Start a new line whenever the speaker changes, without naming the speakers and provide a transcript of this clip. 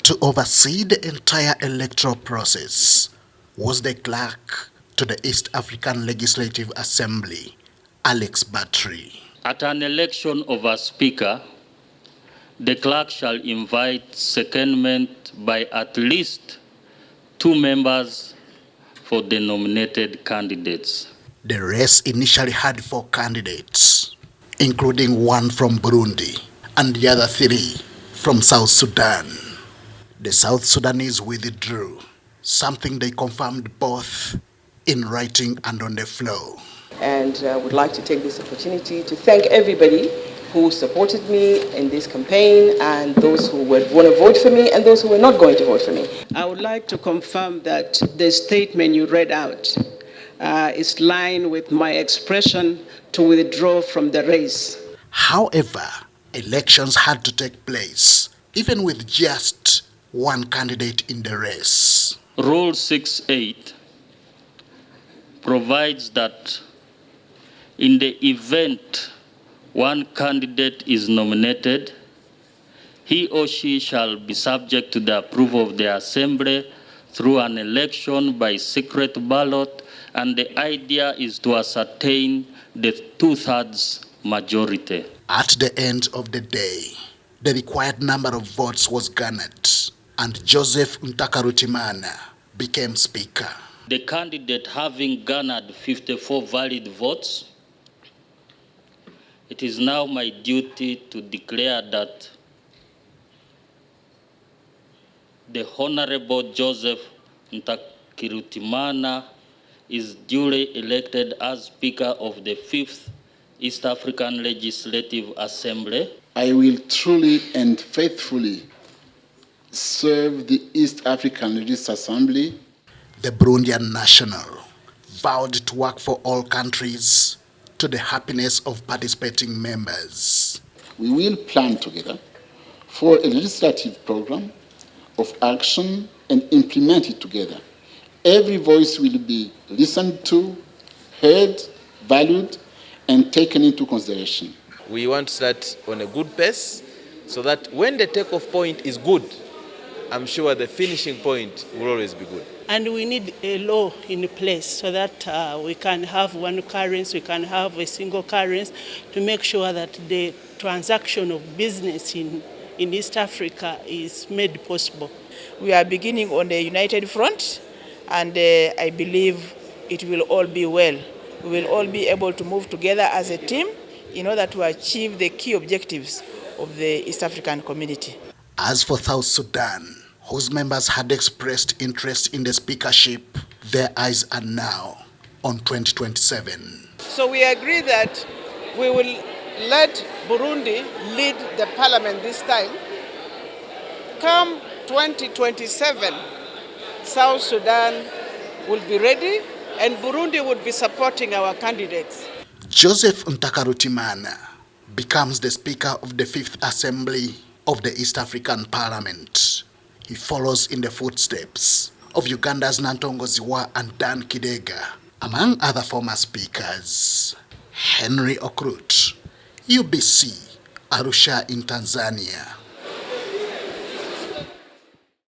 To oversee the entire electoral process was the clerk to the East African Legislative Assembly, Alex Battery.
At an election of a speaker, the clerk shall invite secondment by at least 2 members for the nominated candidates.
The race initially had 4 candidates, including 1 from Burundi and the other 3 from South Sudan. The South Sudanese withdrew, something they confirmed both in writing and on the floor.
And I would like to take this opportunity to thank everybody who supported me in this campaign and those who would want to vote for me and those who were not going to vote for me.
I would like to confirm that the statement you read out is in line with my expression to withdraw from the race.
However, elections had to take place, even with just 1 candidate in the race.
Rule 6.8 provides that in the event 1 candidate is nominated, he or she shall be subject to the approval of the Assembly through an election by secret ballot, and the idea is to ascertain the 2/3 majority.
At the end of the day, the required number of votes was garnered, and Joseph Ntakarutimana became Speaker.
The candidate having garnered 54 valid votes, it is now my duty to declare that the Honorable Joseph Ntakarutimana is duly elected as Speaker of the 5th East African Legislative Assembly.
I will truly and faithfully serve the East African Legislative Assembly.
The Burundian national vowed to work for all countries to the happiness of participating members.
We will plan together for a legislative program of action and implement it together. Every voice will be listened to, heard, valued, and taken into consideration.
We want to start on a good pace so that when the takeoff point is good, I'm sure the finishing point will always be good.
And we need a law in place so that we can have one currency, we can have a single currency to make sure that the transaction of business in East Africa is made possible.
We are beginning on the united front, and I believe it will all be well. We will all be able to move together as a team in order to achieve the key objectives of the East African community.
As for South Sudan, whose members had expressed interest in the speakership, their eyes are now on 2027.
So we agree that we will let Burundi lead the parliament this time. Come 2027, South Sudan will be ready and Burundi would be supporting our candidates.
Joseph Ntakarutimana becomes the Speaker of the 5th Assembly of the East African Parliament. He follows in the footsteps of Uganda's Nantongo Ziwa and Dan Kidega, among other former speakers. Henry Okrut, UBC, Arusha in Tanzania.